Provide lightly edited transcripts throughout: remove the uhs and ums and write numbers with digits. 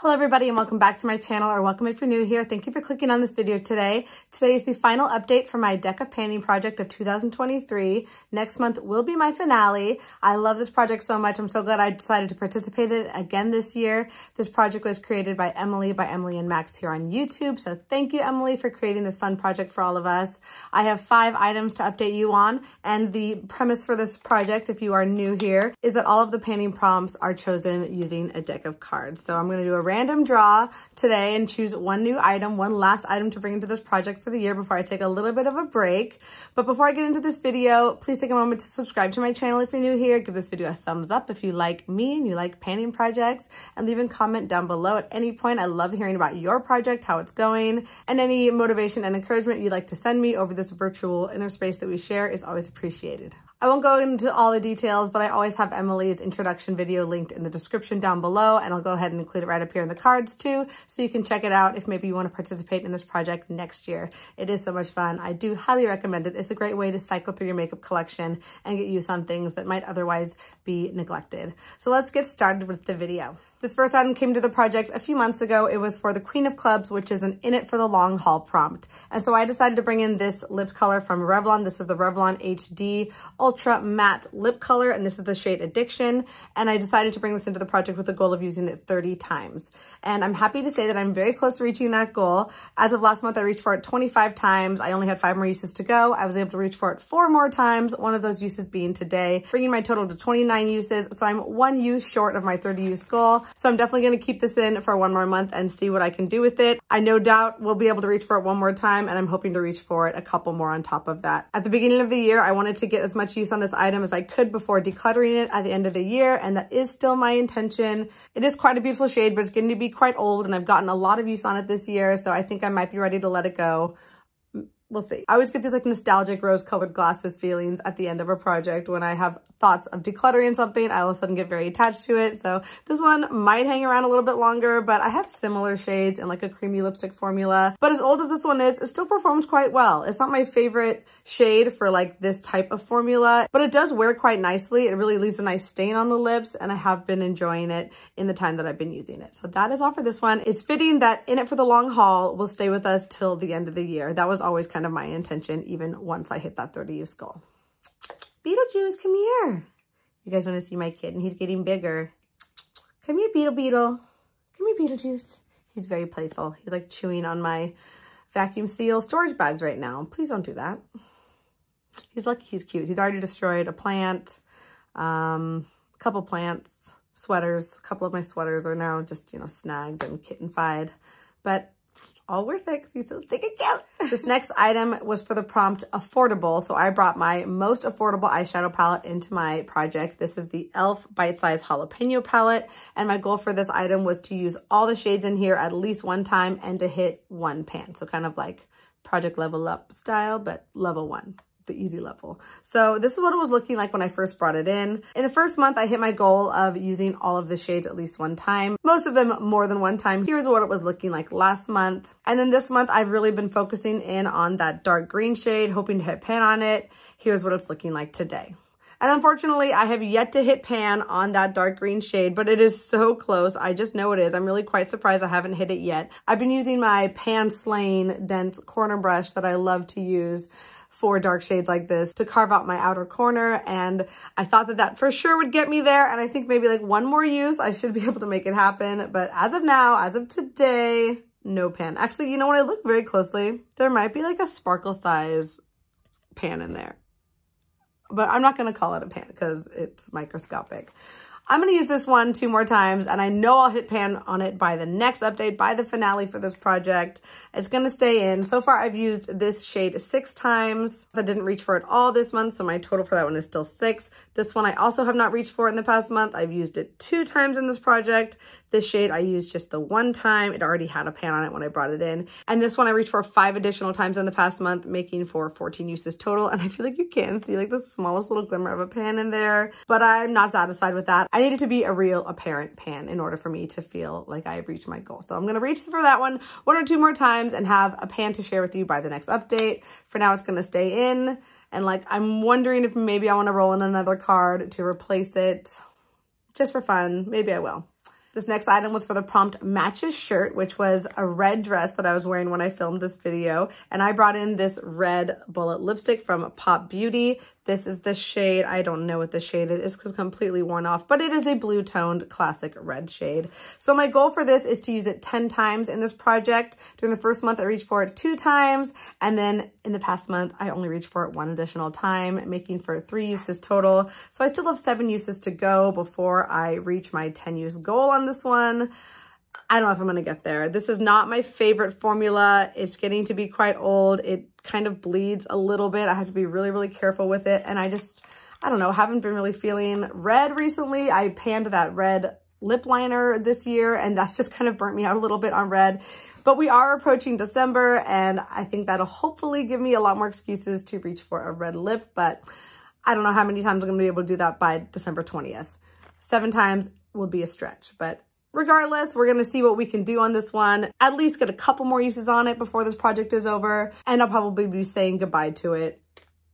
Hello everybody and welcome back to my channel, or welcome if you're new here. Thank you for clicking on this video today. Today is the final update for my Deck of Painting project of 2023. Next month will be my finale. I love this project so much. I'm so glad I decided to participate in it again this year. This project was created by Emily and Max here on YouTube. So thank you, Emily, for creating this fun project for all of us. I have 5 items to update you on, and the premise for this project, if you are new here, is that all of the painting prompts are chosen using a deck of cards. So I'm going to do a random draw today and choose one new item, one last item to bring into this project for the year before I take a little bit of a break. But before I get into this video, please take a moment to subscribe to my channel if you're new here. Give this video a thumbs up if you like me and you like painting projects, and leave a comment down below at any point. I love hearing about your project, how it's going, and any motivation and encouragement you'd like to send me over this virtual inner space that we share is always appreciated. I won't go into all the details, but I always have Emily's introduction video linked in the description down below, and I'll go ahead and include it right up here in the cards too, so you can check it out if maybe you want to participate in this project next year. It is so much fun. I do highly recommend it. It's a great way to cycle through your makeup collection and get use on things that might otherwise be neglected. So let's get started with the video. This first item came to the project a few months ago. It was for the Queen of Clubs, which is an in it for the long haul prompt. And so I decided to bring in this lip color from Revlon. This is the Revlon HD Ultra Matte Lip Color, and this is the shade Addiction. And I decided to bring this into the project with the goal of using it 30 times. And I'm happy to say that I'm very close to reaching that goal. As of last month, I reached for it 25 times. I only had 5 more uses to go. I was able to reach for it 4 more times, one of those uses being today, bringing my total to 29 uses. So I'm 1 use short of my 30 use goal. So I'm definitely going to keep this in for 1 more month and see what I can do with it. I no doubt will be able to reach for it 1 more time, and I'm hoping to reach for it a couple more on top of that. At the beginning of the year, I wanted to get as much use on this item as I could before decluttering it at the end of the year, and that is still my intention. It is quite a beautiful shade, but it's getting to be quite old, and I've gotten a lot of use on it this year, so I think I might be ready to let it go. We'll see. I always get these like nostalgic rose-colored glasses feelings at the end of a project when I have thoughts of decluttering something. I all of a sudden get very attached to it. So this one might hang around a little bit longer, but I have similar shades in like a creamy lipstick formula. But as old as this one is, it still performs quite well. It's not my favorite shade for like this type of formula, but it does wear quite nicely. It really leaves a nice stain on the lips, and I have been enjoying it in the time that I've been using it. So that is all for this one. It's fitting that In It for the Long Haul will stay with us till the end of the year. That was always kind of my intention, even once I hit that 30 use goal. Beetlejuice, come here. You guys want to see my kitten? He's getting bigger. Come here, Beetle. Come here, Beetlejuice. He's very playful. He's like chewing on my vacuum seal storage bags right now. Please don't do that. He's lucky he's cute. He's already destroyed a plant, a couple plants, sweaters. A couple of my sweaters are now just, you know, snagged and kittenfied, but all worth it because he's so stinking cute. This next item was for the prompt affordable. So I brought my most affordable eyeshadow palette into my project. This is the e.l.f. Bite Size Jalapeño palette. And my goal for this item was to use all the shades in here at least 1 time and to hit 1 pan. So kind of like Project Level Up style, but level 1. The easy level. So this is what it was looking like when I first brought it in. In the first month, I hit my goal of using all of the shades at least 1 time, most of them more than 1 time. Here's what it was looking like last month. And then this month, I've really been focusing in on that dark green shade, hoping to hit pan on it. Here's what it's looking like today. And unfortunately, I have yet to hit pan on that dark green shade, but it is so close. I just know it is. I'm really quite surprised I haven't hit it yet. I've been using my pan slaying dense corner brush that I love to use for dark shades like this to carve out my outer corner, and I thought that that for sure would get me there, and I think maybe like 1 more use I should be able to make it happen. But as of now, as of today, no pan. Actually, you know, when I look very closely, there might be like a sparkle size pan in there, but I'm not going to call it a pan because it's microscopic. I'm going to use this one 2 more times, and I know I'll hit pan on it by the next update, by the finale for this project. It's going to stay in. So far, I've used this shade 6 times. I didn't reach for it all this month, so my total for that one is still 6. This one I also have not reached for in the past month. I've used it 2 times in this project. This shade I used just the 1 time. It already had a pan on it when I brought it in. And this one I reached for 5 additional times in the past month, making for 14 uses total. And I feel like you can see like the smallest little glimmer of a pan in there, but I'm not satisfied with that. I need it to be a real apparent pan in order for me to feel like I've reached my goal. So I'm going to reach for that one 1 or 2 more times and have a pan to share with you by the next update. For now, it's going to stay in. And like, I'm wondering if maybe I want to roll in another card to replace it just for fun. Maybe I will. This next item was for the Prompt Matches shirt, which was a red dress that I was wearing when I filmed this video. And I brought in this red bullet lipstick from Pop Beauty. This is the shade. I don't know what the shade is because it's completely worn off, but it is a blue toned classic red shade. So my goal for this is to use it 10 times in this project. During the first month, I reached for it 2 times. And then in the past month, I only reached for it 1 additional time, making for 3 uses total. So I still have 7 uses to go before I reach my 10 use goal on this one. I don't know if I'm going to get there. This is not my favorite formula. It's getting to be quite old. It kind of bleeds a little bit. I have to be really, really careful with it. And I don't know, haven't been really feeling red recently. I panned that red lip liner this year, and that's just kind of burnt me out a little bit on red. But we are approaching December, and I think that'll hopefully give me a lot more excuses to reach for a red lip. But I don't know how many times I'm going to be able to do that by December 20th. 7 times would be a stretch, but regardless, we're going to see what we can do on this one. At least get a couple more uses on it before this project is over. And I'll probably be saying goodbye to it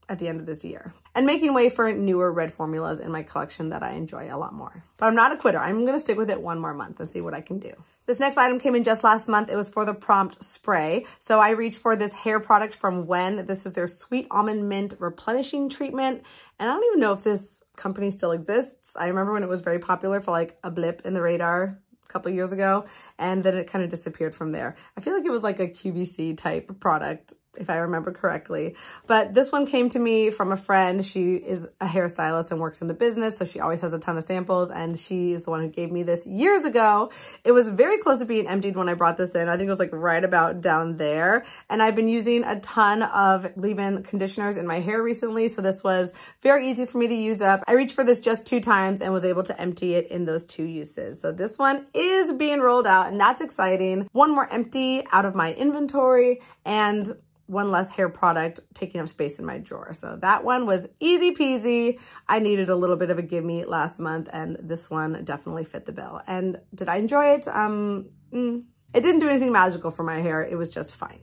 at the end of this year and making way for newer red formulas in my collection that I enjoy a lot more. But I'm not a quitter. I'm going to stick with it 1 more month and see what I can do. This next item came in just last month. It was for the Prompt Spray. So I reached for this hair product from Wen. This is their Sweet Almond Mint Replenishing Treatment. And I don't even know if this company still exists. I remember when it was very popular for like a blip in the radar couple years ago, and then it kind of disappeared from there. I feel like it was like a QVC type product, if I remember correctly. But this one came to me from a friend. She is a hairstylist and works in the business, so she always has a ton of samples, and she is the one who gave me this years ago. It was very close to being emptied when I brought this in. I think it was like right about down there. And I've been using a ton of leave-in conditioners in my hair recently, so this was very easy for me to use up. I reached for this just 2 times and was able to empty it in those 2 uses. So this one is being rolled out, and that's exciting. 1 more empty out of my inventory, and 1 less hair product taking up space in my drawer. So that one was easy peasy. I needed a little bit of a gimme last month, and this one definitely fit the bill. And did I enjoy it? It didn't do anything magical for my hair. It was just fine.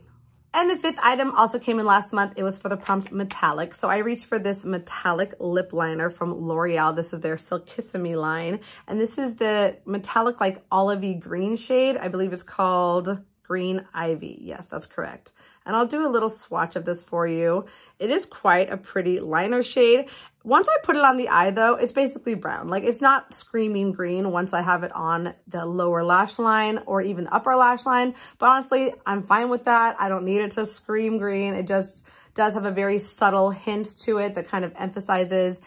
And the 5th item also came in last month. It was for the Prompt Metallic. So I reached for this metallic lip liner from L'Oreal. This is their Silkissame line. And this is the metallic like olivey green shade. I believe it's called Green Ivy. Yes, that's correct. And I'll do a little swatch of this for you. It is quite a pretty liner shade. Once I put it on the eye though, it's basically brown. Like it's not screaming green once I have it on the lower lash line or even the upper lash line. But honestly, I'm fine with that. I don't need it to scream green. It just does have a very subtle hint to it that kind of emphasizes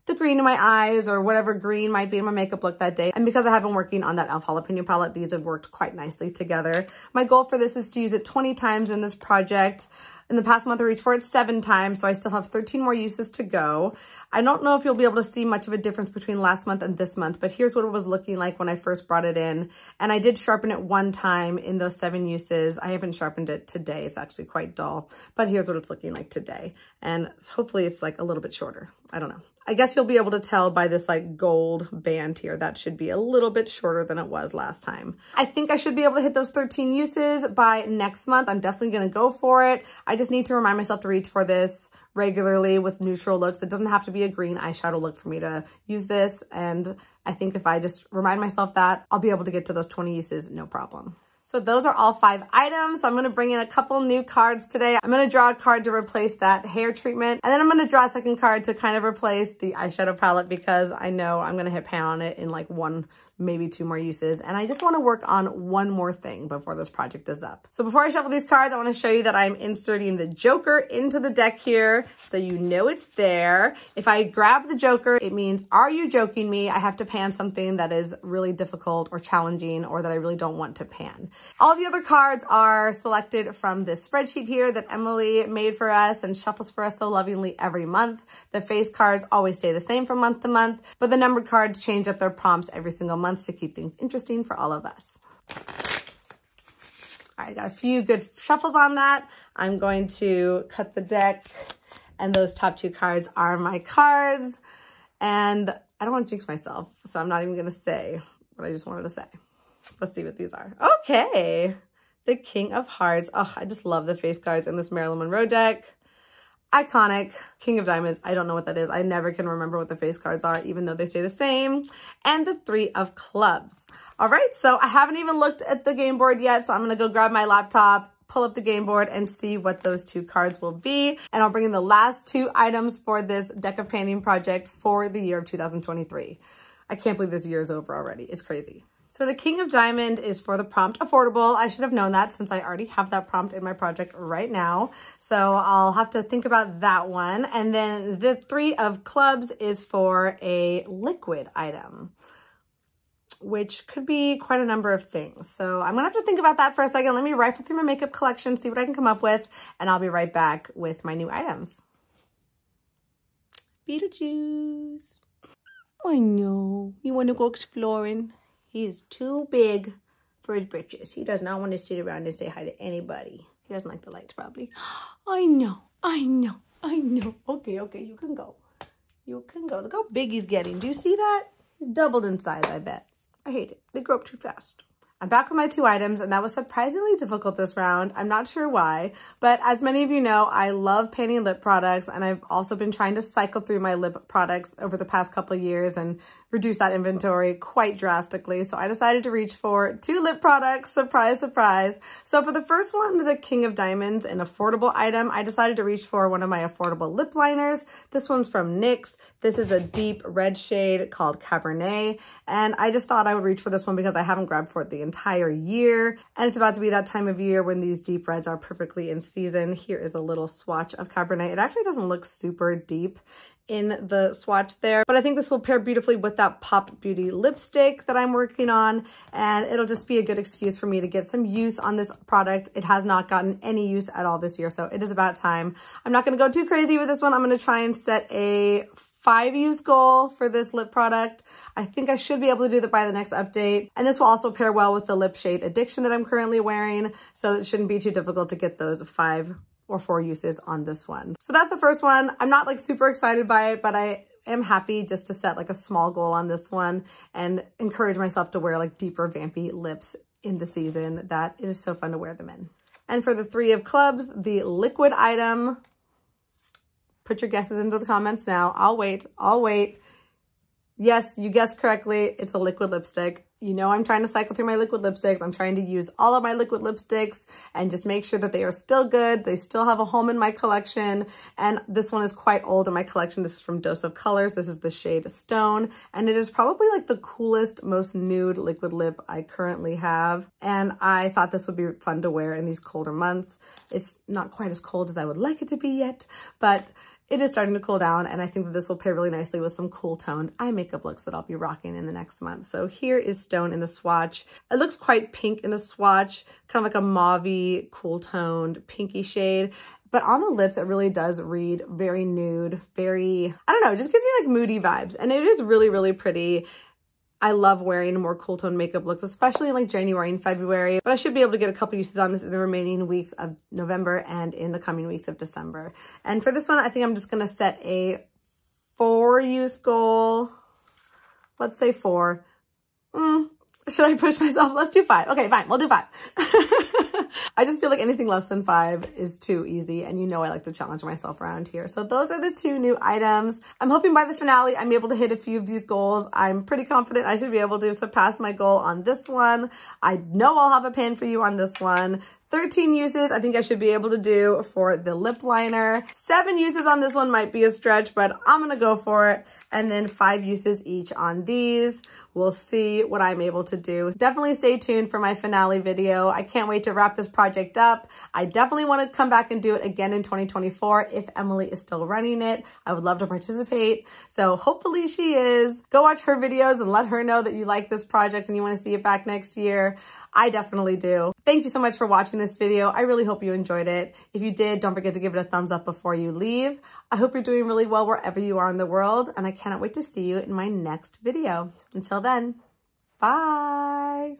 the green in my eyes or whatever green might be in my makeup look that day. And because I have been working on that e.l.f. Jalapeno palette, these have worked quite nicely together. My goal for this is to use it 20 times in this project. In the past month, I reached for it 7 times, so I still have 13 more uses to go. I don't know if you'll be able to see much of a difference between last month and this month, but here's what it was looking like when I first brought it in. And I did sharpen it 1 time in those 7 uses. I haven't sharpened it today. It's actually quite dull, but here's what it's looking like today. And hopefully it's like a little bit shorter. I don't know. I guess you'll be able to tell by this like gold band here. That should be a little bit shorter than it was last time. I think I should be able to hit those 13 uses by next month. I'm definitely going to go for it. I just need to remind myself to reach for this regularly with neutral looks. It doesn't have to be a green eyeshadow look for me to use this. And I think if I just remind myself that, I'll be able to get to those 20 uses, no problem. So those are all 5 items. So I'm going to bring in a couple new cards today. I'm going to draw a card to replace that hair treatment. And then I'm going to draw a second card to kind of replace the eyeshadow palette because I know I'm going to hit pan on it in like 1, maybe 2 more uses. And I just want to work on 1 more thing before this project is up. So before I shuffle these cards, I want to show you that I'm inserting the Joker into the deck here. So you know it's there. If I grab the Joker, it means, are you joking me? I have to pan something that is really difficult or challenging or that I really don't want to pan. All the other cards are selected from this spreadsheet here that Emily made for us and shuffles for us so lovingly every month. The face cards always stay the same from month to month, but the numbered cards change up their prompts every single month to keep things interesting for all of us. All right, got a few good shuffles on that. I'm going to cut the deck, and those top 2 cards are my cards. And I don't want to jinx myself, so I'm not even going to say what I just wanted to say. Let's see what these are. Okay, the King of Hearts. Oh, I just love the face cards in this Marilyn Monroe deck. Iconic. King of Diamonds. I don't know what that is. I never can remember what the face cards are, even though they stay the same. And the 3 of Clubs. All right, so I haven't even looked at the game board yet, so I'm gonna go grab my laptop, pull up the game board, and see what those 2 cards will be. And I'll bring in the last 2 items for this deck of painting project for the year of 2023. I can't believe this year is over already. It's crazy. So the King of Diamond is for the prompt affordable. I should have known that since I already have that prompt in my project right now. So I'll have to think about that one. And then the 3 of clubs is for a liquid item, which could be quite a number of things. So I'm gonna have to think about that for a second. Let me rifle through my makeup collection, see what I can come up with, and I'll be right back with my new items. Beetlejuice. I know, you wanna go exploring? He is too big for his britches. He does not want to sit around and say hi to anybody. He doesn't like the lights, probably. I know. Okay, you can go. You can go. Look how big he's getting. Do you see that? He's doubled in size, I bet. I hate it. They grow up too fast. I'm back with my 2 items, and that was surprisingly difficult this round. I'm not sure why, but as many of you know, I love painting lip products, and I've also been trying to cycle through my lip products over the past couple of years and reduce that inventory quite drastically. So I decided to reach for 2 lip products. Surprise, surprise. So for the first one, the King of Diamonds, an affordable item, I decided to reach for one of my affordable lip liners. This one's from NYX. This is a deep red shade called Cabernet, and I just thought I would reach for this one because I haven't grabbed for it the entire year, and it's about to be that time of year when these deep reds are perfectly in season. Here is a little swatch of Cabernet. It actually doesn't look super deep in the swatch there, but I think this will pair beautifully with that Pop Beauty lipstick that I'm working on, and it'll just be a good excuse for me to get some use on this product. It has not gotten any use at all this year, so it is about time. I'm not going to go too crazy with this one. I'm going to try and set a 5-use goal for this lip product. I think I should be able to do that by the next update. And this will also pair well with the lip shade Addiction that I'm currently wearing. So it shouldn't be too difficult to get those 5 or 4 uses on this one. So that's the first one. I'm not like super excited by it, but I am happy just to set like a small goal on this one and encourage myself to wear like deeper vampy lips in the season that it is so fun to wear them in. And for the 3 of clubs, the liquid item, put your guesses into the comments now. I'll wait. Yes, you guessed correctly. It's a liquid lipstick. You know I'm trying to cycle through my liquid lipsticks. I'm trying to use all of my liquid lipsticks and just make sure that they are still good. They still have a home in my collection. And this one is quite old in my collection. This is from Dose of Colors. This is the shade Stone. And it is probably like the coolest, most nude liquid lip I currently have. And I thought this would be fun to wear in these colder months. It's not quite as cold as I would like it to be yet, but it is starting to cool down, and I think that this will pair really nicely with some cool toned eye makeup looks that I'll be rocking in the next month. So here is Stone in the swatch. It looks quite pink in the swatch, kind of like a mauve-y, cool toned pinky shade. But on the lips, it really does read very nude, very, I don't know, it just gives me like moody vibes. And it is really, really pretty. I love wearing more cool tone makeup looks, especially in like January and February, but I should be able to get a couple uses on this in the remaining weeks of November and in the coming weeks of December. And for this one, I think I'm just going to set a 4-use goal. Let's say 4. Should I push myself? Let's do 5. Okay, fine. We'll do 5. I just feel like anything less than 5 is too easy. And you know I like to challenge myself around here. So those are the 2 new items. I'm hoping by the finale, I'm able to hit a few of these goals. I'm pretty confident I should be able to surpass my goal on this one. I know I'll have a pan for you on this one. 13 uses I think I should be able to do for the lip liner. 7 uses on this one might be a stretch, but I'm gonna go for it. And then 5 uses each on these. We'll see what I'm able to do. Definitely stay tuned for my finale video. I can't wait to wrap this project up. I definitely want to come back and do it again in 2024 if Emily is still running it. I would love to participate. So hopefully she is. Go watch her videos and let her know that you like this project and you want to see it back next year. I definitely do. Thank you so much for watching this video. I really hope you enjoyed it. If you did, don't forget to give it a thumbs up before you leave. I hope you're doing really well wherever you are in the world, and I cannot wait to see you in my next video. Until then, bye.